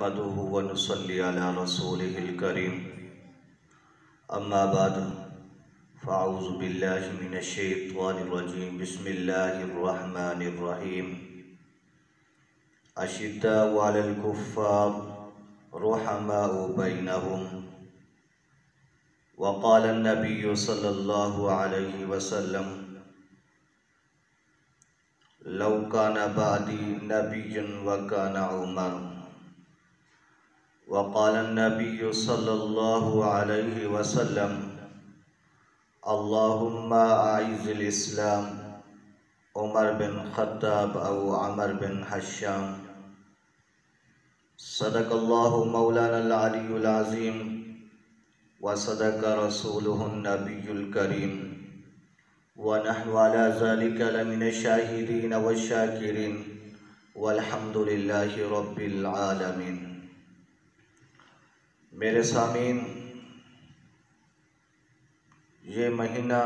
नहमदुहु व नुसल्ली अला रसूलिहिल करीम। अम्मा बाद फ़अऊज़ु बिल्लाहि मिनश शैतानिर रजीम। बिस्मिल्लाहिर रहमानिर रहीम। अशिद्दाउ अलल कुफ़्फ़ार रुहमाउ बैनहुम। व क़ाला नबिय्यु सल्लल्लाहु अलैहि वसल्लम लौ काना बादी नबिय्युन व काना उमर। व क़ाला नबिय्यु सल्लल्लाहु अलैहि वसल्लम अल्लाहुम्मा आइज़िल इस्लाम उमर बिन ख़त्ताब औ अमर बिन हश्शाम। सदक़ल्लाहु मौलानल अलियुल अज़ीम व सदक़ रसूलुहुन नबियुल करीम व नहनु अला ज़ालिका लमिनश शाहिदीन व शाकिरीन वल्हम्दुलिल्लाहि रब्बिल आलमीन। मेरे सामीन, ये महीना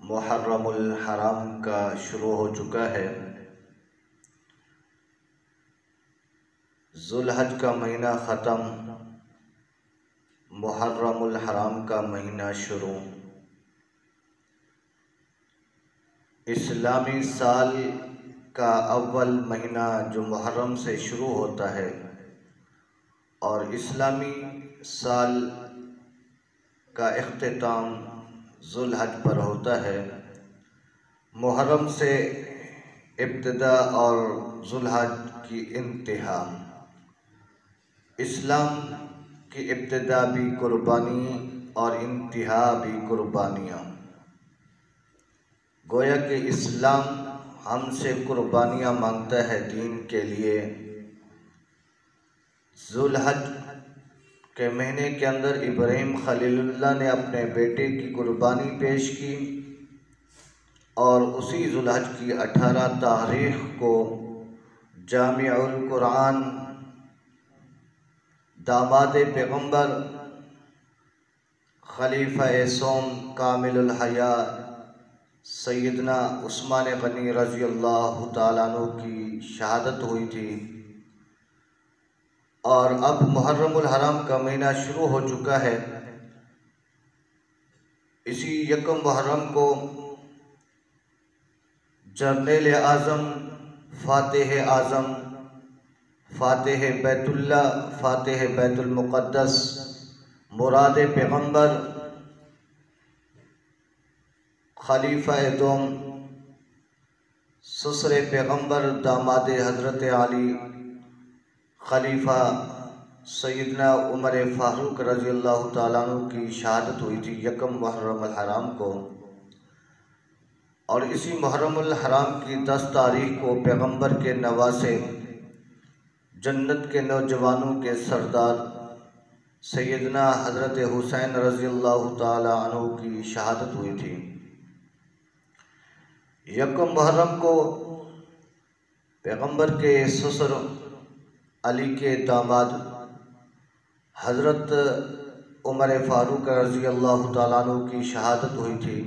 मुहर्रमुल हराम का शुरू हो चुका है। ज़ुल्हज का महीना ख़त्म, मुहर्रमुल हराम का महीना शुरू। इस्लामी साल का अव्वल महीना जो मुहर्रम से शुरू होता है और इस्लामी साल का इख्तिताम ज़ुल्हज पर होता है। मुहर्रम से इब्तिदा और ज़ुल्हज की इंतहा। इस्लाम की इब्तिदा भी कुर्बानी और इंतहा भी कुर्बानियाँ। गोया कि इस्लाम हमसे कुर्बानियाँ मांगता है दीन के लिए। ज़ुल्हज के महीने के अंदर इब्राहीम खलीलुल्लाह ने अपने बेटे की कुर्बानी पेश की और उसी ज़ुल्हज की 18 तारीख़ को जामिउल कुरान दामाद पैगम्बर खलीफा सोम कामिलुल हया सैयदना उस्मान गनी रज़ी अल्लाह तआला अन्हु की शहादत हुई थी। और अब मुहर्रमुल हराम का महीना शुरू हो चुका है। इसी यकम मुहर्रम को जर्नैल आज़म, फ़ातिह आज़म, फ़ातिह बैतुल्ला, फ़ातिह बैतुल मुक़द्दस, मुराद पैगम्बर खलीफा दोम, ससुर पैगम्बर दामाद हज़रत अली खलीफा सैयदना उमर फ़ारूक रज़ी अल्लाह तआला अन्हु की शहादत हुई थी यकम मुहर्रमुल हराम को। और इसी मुहर्रमुल हराम की 10 तारीख़ को पैगम्बर के नवासे, जन्नत के नौजवानों के सरदार सैयदना हज़रत हुसैन रज़ी अल्लाह तआला अन्हु की शहादत हुई थी। यकम मुहर्रम को पैगम्बर के ससुर अली के दामाद हज़रत उमर फ़ारूक रज़ी अल्लाह तआला अन्हु की शहादत हुई थी।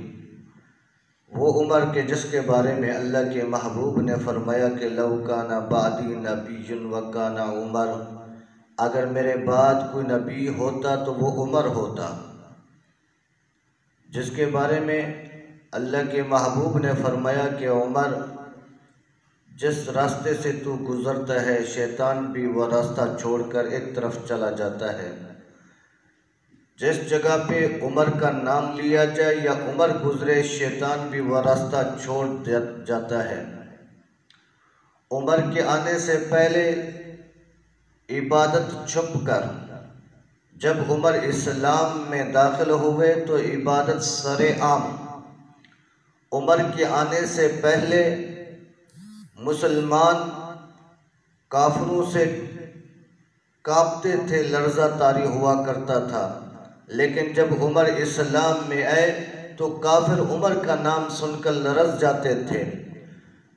वो उमर के जिसके बारे में अल्लाह के महबूब ने फरमाया कि लौ काना बादी नबियुन व काना उमर, अगर मेरे बाद कोई नबी होता तो वो उमर होता। जिसके बारे में अल्लाह के महबूब ने फरमाया कि उमर, जिस रास्ते से तू गुज़रता है शैतान भी वह रास्ता छोड़कर एक तरफ चला जाता है। जिस जगह पे उमर का नाम लिया जाए या उमर गुज़रे, शैतान भी वह रास्ता छोड़ जाता है। उमर के आने से पहले इबादत छुप कर, जब उमर इस्लाम में दाखिल हुए तो इबादत सरेआम। उमर के आने से पहले मुसलमान काफिरों से कांपते थे, लर्ज़ा तारी हुआ करता था। लेकिन जब उमर इस्लाम में आए तो काफिर उमर का नाम सुनकर लरज़ जाते थे।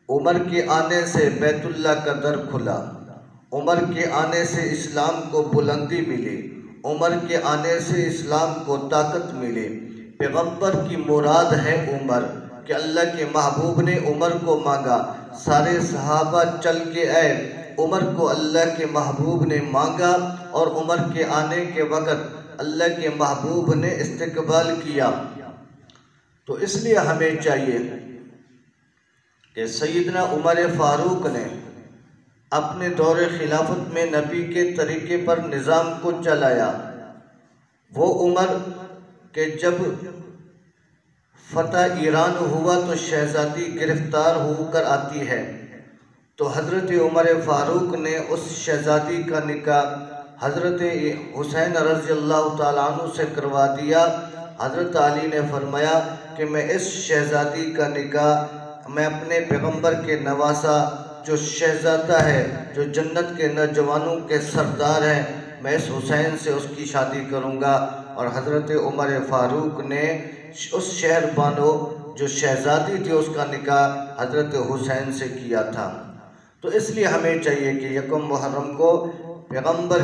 उमर के आने से बैतुल्ला का दर खुला, उमर के आने से इस्लाम को बुलंदी मिली, उमर के आने से इस्लाम को ताकत मिली। पैगम्बर की मुराद है उमर कि अल्लाह के महबूब ने उमर को मांगा। सारे सहाबा चल के आए, उमर को अल्लाह के महबूब ने मांगा और उमर के आने के वक़्त अल्लाह के महबूब ने इस्तकबाल किया। तो इसलिए हमें चाहिए कि सैयदना उमर फ़ारूक ने अपने दौरे खिलाफत में नबी के तरीके पर निज़ाम को चलाया। वो उमर के जब फ़तह ईरान हुआ तो शहज़ादी गिरफ़्तार होकर आती है, तो हज़रत उमर फ़ारूक ने उस शहज़ादी का निकाह हज़रत हुसैन रज़ियल्लाहु ताला अन्हु से करवा दिया। हज़रत अली ने फरमाया कि मैं इस शहज़ादी का निकाह मैं अपने पैगम्बर के नवासा जो शहज़ादा है, जो जन्नत के नौजवानों के सरदार हैं, मैं इस हुसैन से उसकी शादी करूँगा। और हज़रत उमर फ़ारूक ने उस शहर बानो जो शहज़ादी थी उसका निकाह हज़रत हुसैन से किया था। तो इसलिए हमें चाहिए कि यकम मुहर्रम को पैगम्बर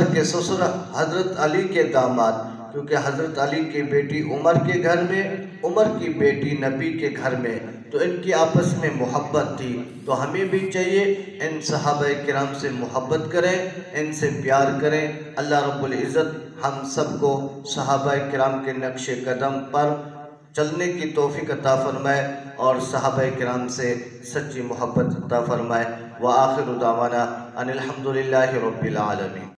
के ससुर हज़रत अली के दामाद, क्योंकि हज़रत अली की बेटी उमर के घर में, उमर की बेटी नबी के घर में, तो इनकी आपस में मोहब्बत थी। तो हमें भी चाहिए इन सहाबाए किराम से मोहब्बत करें, इनसे प्यार करें। अल्लाह रब्बुल इज़्ज़त हम सबको सहाबाए किराम के नक्शे कदम पर चलने की तौफीक अता फरमाए और सहाबाए किराम से सच्ची मोहब्बत अता फरमाए। व आखिरु दावाना अनिल हम्दुलिल्लाहि रब्बिल आलमीन।